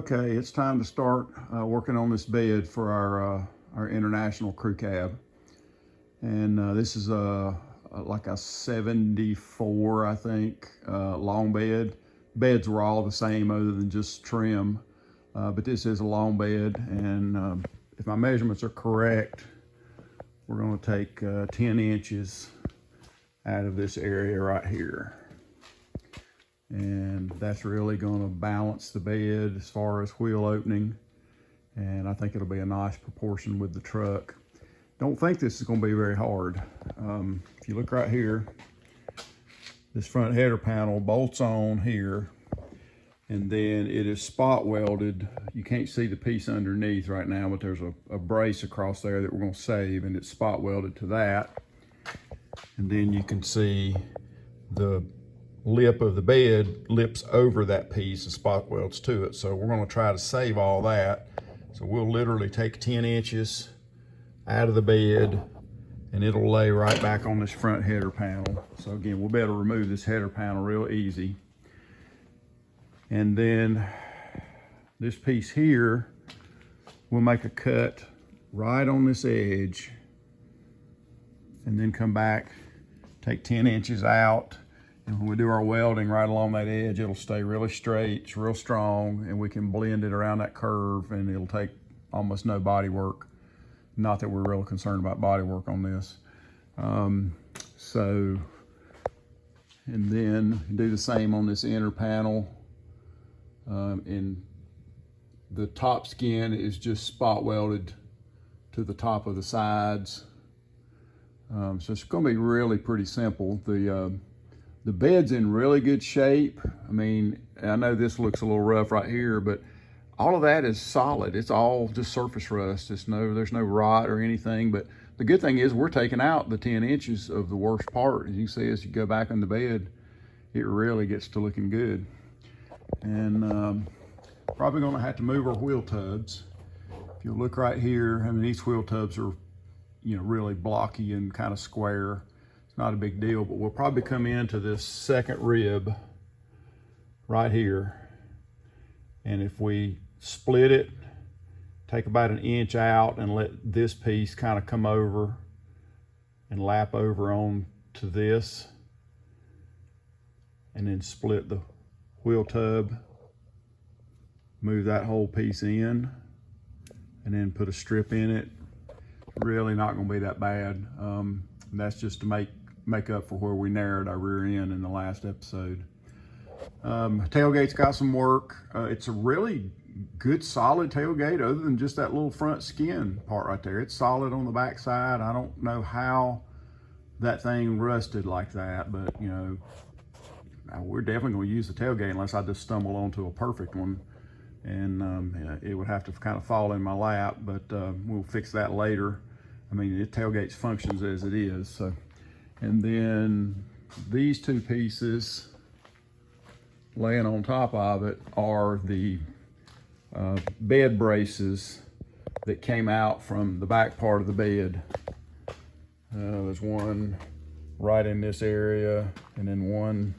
Okay, it's time to start working on this bed for our international crew cab. And this is like a 74, I think, long bed. Beds were all the same other than just trim, but this is a long bed. And if my measurements are correct, we're going to take 10 inches out of this area right here. And that's really going to balance the bed as far as wheel opening, and I think it'll be a nice proportion with the truck. Don't think this is going to be very hard. If you look right here, this front header panel bolts on here, and then it is spot welded. You can't see the piece underneath right now, but there's a brace across there that we're going to save, and it's spot welded to that. And then you can see the lip of the bed lips over that piece and spot welds to it. So we're going to try to save all that. So we'll literally take 10 inches out of the bed and it'll lay right back on this front header panel. So again, we'll be able to remove this header panel real easy. And then this piece here, we'll make a cut right on this edge and then come back, take 10 inches out. And when we do our welding right along that edge, it'll stay really straight, it's real strong, and we can blend it around that curve, and it'll take almost no body work. Not that we're real concerned about body work on this. And then do the same on this inner panel. And the top skin is just spot welded to the top of the sides. So it's going to be really pretty simple. The bed's in really good shape. I mean, I know this looks a little rough right here, but all of that is solid. It's all just surface rust. There's no rot or anything, but the good thing is we're taking out the 10 inches of the worst part. As you see, as you go back in the bed, it really gets to looking good. And probably gonna have to move our wheel tubs. If you look right here, I mean, these wheel tubs are, really blocky and kind of square. Not a big deal, but we'll probably come into this second rib right here, and if we split it, take about 1 inch out and let this piece kind of come over and lap over on to this, and then split the wheel tub, move that whole piece in, and then put a strip in it. Really not going to be that bad. That's just to make up for where we narrowed our rear end in the last episode. Tailgate's got some work. It's a really good solid tailgate other than just that little front skin part right there. It's solid on the back side. I don't know how that thing rusted like that, but we're definitely going to use the tailgate unless I just stumble onto a perfect one, and it would have to kind of fall in my lap, but we'll fix that later. I mean, the tailgate functions as it is. So. And then these two pieces laying on top of it are the bed braces that came out from the back part of the bed. There's one right in this area and then one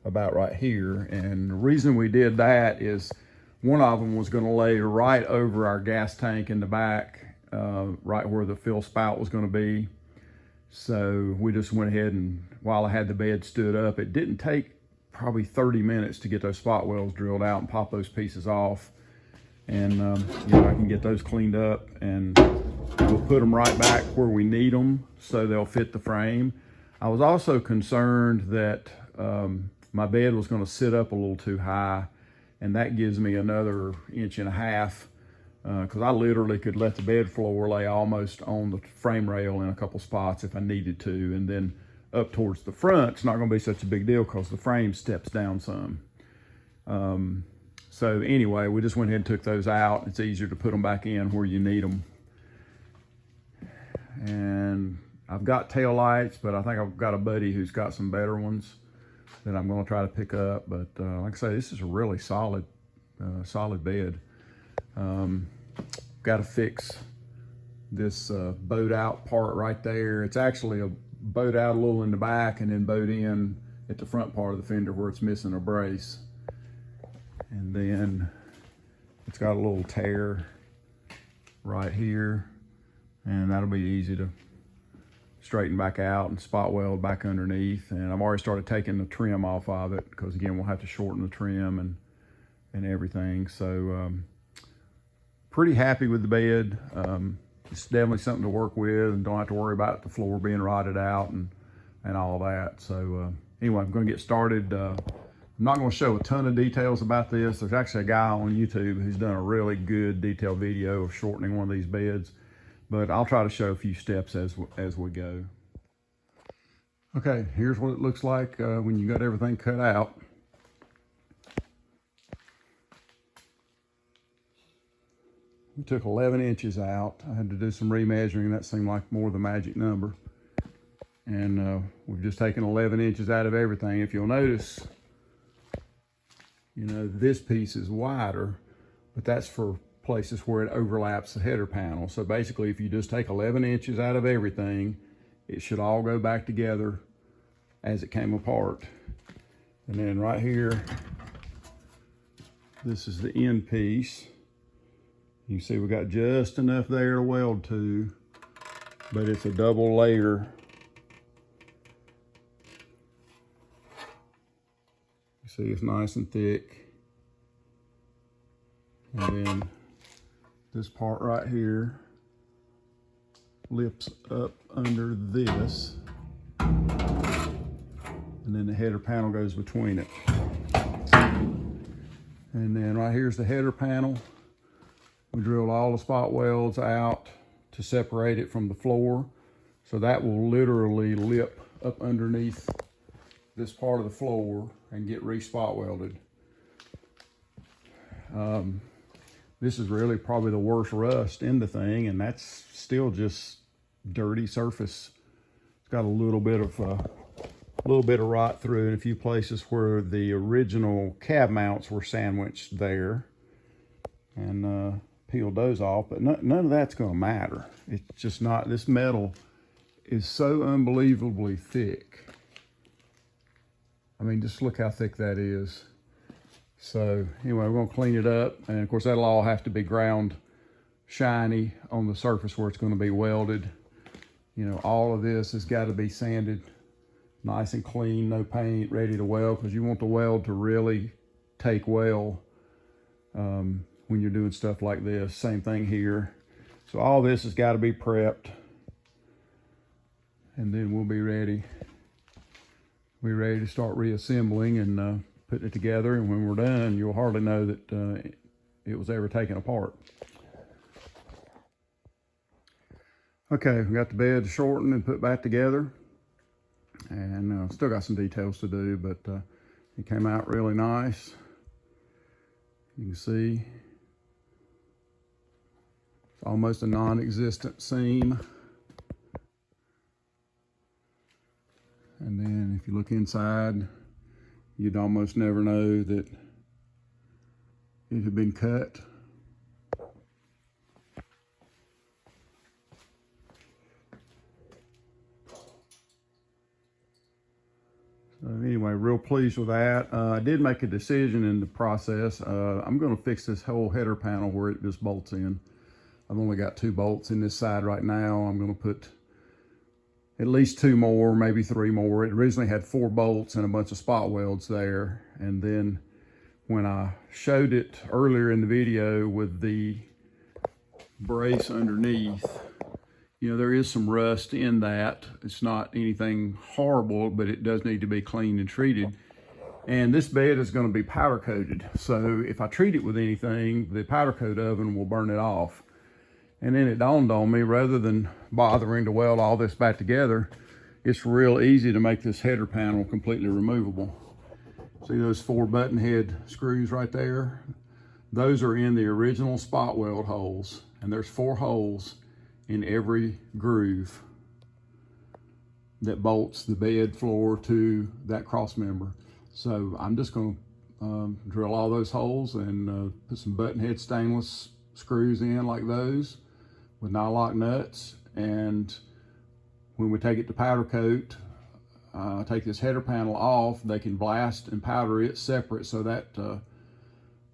about right here. And the reason we did that is one of them was going to lay right over our gas tank in the back, right where the fill spout was going to be. So we just went ahead, and while I had the bed stood up, it didn't take probably 30 minutes to get those spot welds drilled out and pop those pieces off. And I can get those cleaned up, and we'll put them right back where we need them so they'll fit the frame. I was also concerned that my bed was going to sit up a little too high, and that gives me another 1.5 inches. Because I literally could let the bed floor lay almost on the frame rail in a couple spots if I needed to, and then up towards the front, it's not going to be such a big deal because the frame steps down some. So anyway, we just went ahead and took those out. It's easier to put them back in where you need them. And I've got tail lights, but I think I've got a buddy who's got some better ones that I'm going to try to pick up. But like I say, this is a really solid bed. Got to fix this boat out part right there. It's actually a boat out a little in the back and then boat in at the front part of the fender where it's missing a brace. And then it's got a little tear right here, and that'll be easy to straighten back out and spot weld back underneath. And I've already started taking the trim off of it, because again, we'll have to shorten the trim and everything. So pretty happy with the bed. It's definitely something to work with, and don't have to worry about the floor being rotted out and all that. So anyway, I'm going to get started. I'm not going to show a ton of details about this. There's actually a guy on YouTube who's done a really good detailed video of shortening one of these beds, but I'll try to show a few steps as we go. Okay, here's what it looks like when you got everything cut out. We took 11 inches out. I had to do some remeasuring. That seemed like more the magic number. And we've just taken 11 inches out of everything. If you'll notice, you know, this piece is wider, but that's for places where it overlaps the header panel. So basically, if you just take 11 inches out of everything, it should all go back together as it came apart. And then right here, this is the end piece. You can see we got just enough there to weld to, but it's a double layer. You see it's nice and thick. And then this part right here lifts up under this. And then the header panel goes between it. And then right here's the header panel. We drilled all the spot welds out to separate it from the floor. So that will literally lip up underneath this part of the floor and get re-spot welded. This is really probably the worst rust in the thing, and that's still just dirty surface. It's got a little bit of rot through in a few places where the original cab mounts were sandwiched there. And peeled those off, but none of that's going to matter. It's just not. This metal is so unbelievably thick. I mean, just look how thick that is. So anyway, we're going to clean it up, and of course that'll all have to be ground shiny on the surface where it's going to be welded. You know, all of this has got to be sanded nice and clean, no paint, ready to weld, because you want the weld to really take well when you're doing stuff like this. Same thing here. So all this has got to be prepped, and then we'll be ready. We're ready to start reassembling and putting it together, and when we're done, you'll hardly know that it was ever taken apart. Okay, we got the bed shortened and put back together, and still got some details to do, but it came out really nice. You can see it's almost a non-existent seam. And then if you look inside, you'd almost never know that it had been cut. So anyway, real pleased with that. I did make a decision in the process. I'm going to fix this whole header panel where it just bolts in. I've only got 2 bolts in this side right now. I'm going to put at least 2 more, maybe 3 more. It originally had 4 bolts and a bunch of spot welds there. And then when I showed it earlier in the video with the brace underneath, you know, there is some rust in that. It's not anything horrible, but it does need to be cleaned and treated. And this bed is going to be powder coated. So if I treat it with anything, the powder coat oven will burn it off. And then it dawned on me, rather than bothering to weld all this back together, it's real easy to make this header panel completely removable. See those 4 button head screws right there? Those are in the original spot weld holes, and there's 4 holes in every groove that bolts the bed floor to that cross member. So I'm just going to drill all those holes and put some button head stainless screws in like those with nylock nuts. And when we take it to powder coat, take this header panel off, they can blast and powder it separate, so that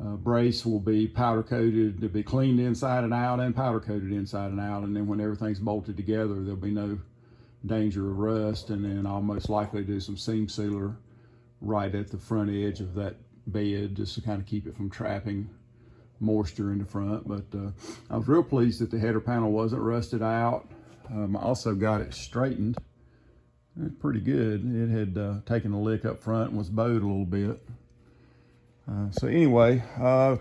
brace will be powder coated, to be cleaned inside and out and powder coated inside and out. And then when everything's bolted together, there'll be no danger of rust. And then I'll most likely do some seam sealer right at the front edge of that bed, just to kind of keep it from trapping moisture in the front. But I was real pleased that the header panel wasn't rusted out. I also got it straightened. It's pretty good. It had taken a lick up front and was bowed a little bit. So anyway,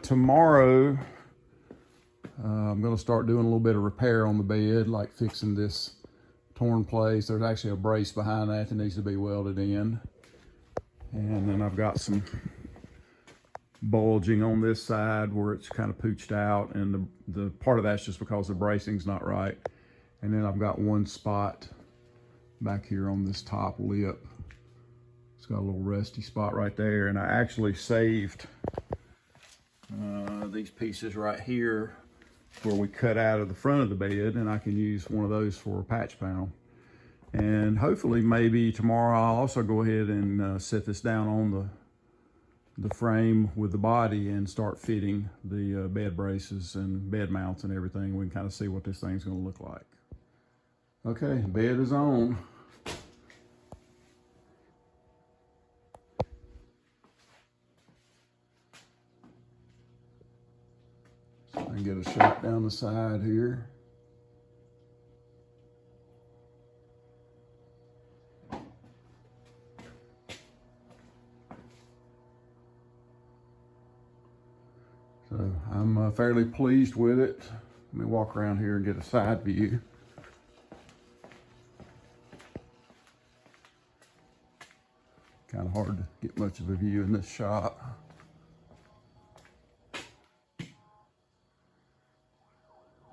tomorrow I'm going to start doing a little bit of repair on the bed, like fixing this torn place. There's actually a brace behind that needs to be welded in. And then I've got some bulging on this side where it's kind of pooched out, and the part of that's just because the bracing's not right. And then I've got one spot back here on this top lip. It's got a little rusty spot right there, and I actually saved these pieces right here where we cut out of the front of the bed, and I can use one of those for a patch panel. And hopefully maybe tomorrow I'll also go ahead and set this down on the frame with the body and start fitting the bed braces and bed mounts and everything. We can kind of see what this thing's going to look like. Okay, bed is on. So I can get a shot down the side here. So I'm fairly pleased with it. Let me walk around here and get a side view. Kind of hard to get much of a view in this shot.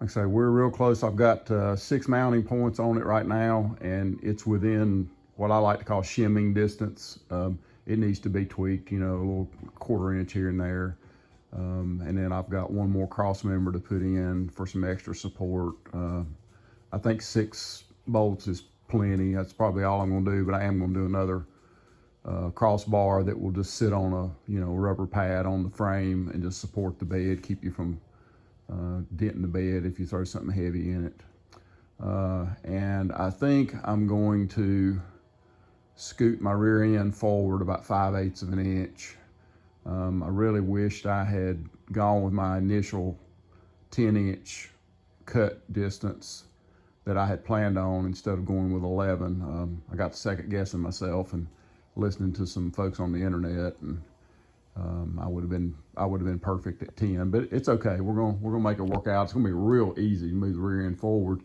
Like I say, we're real close. I've got 6 mounting points on it right now, and it's within what I like to call shimming distance. It needs to be tweaked, you know, a little 1/4 inch here and there. And then I've got one more cross member to put in for some extra support. I think 6 bolts is plenty. That's probably all I'm going to do, but I am going to do another crossbar that will just sit on a rubber pad on the frame and just support the bed, keep you from denting the bed if you throw something heavy in it. And I think I'm going to scoot my rear end forward about 5/8 of an inch. I really wished I had gone with my initial 10-inch cut distance that I had planned on instead of going with 11. I got to second guessing myself and listening to some folks on the internet, and I would have been perfect at 10. But it's okay. We're gonna make it work out. It's gonna be real easy to move the rear end forward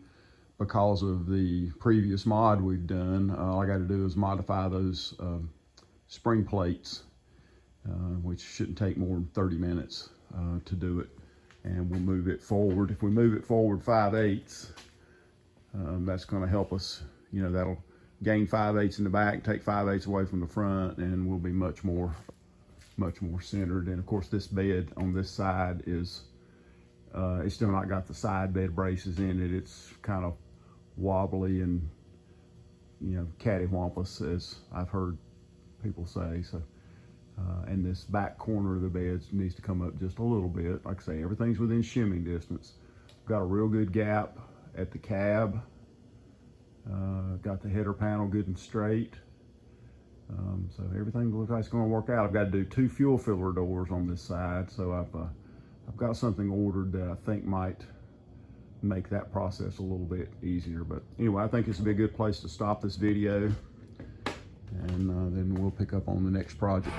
because of the previous mod we've done. All I got to do is modify those spring plates, which shouldn't take more than 30 minutes to do it, and we'll move it forward. If we move it forward 5/8, that's going to help us. That'll gain 5/8 in the back, take 5/8 away from the front, and we'll be much more centered. And of course, this bed on this side is it's still not got the side bed braces in it. It's kind of wobbly and cattywampus, as I've heard people say. So. And this back corner of the bed needs to come up just a little bit. Like I say, everything's within shimming distance. Got a real good gap at the cab. Got the header panel good and straight. So everything looks like it's going to work out. I've got to do 2 fuel filler doors on this side. So I've got something ordered that I think might make that process a little bit easier. But anyway, I think this would be a good place to stop this video. And then we'll pick up on the next project.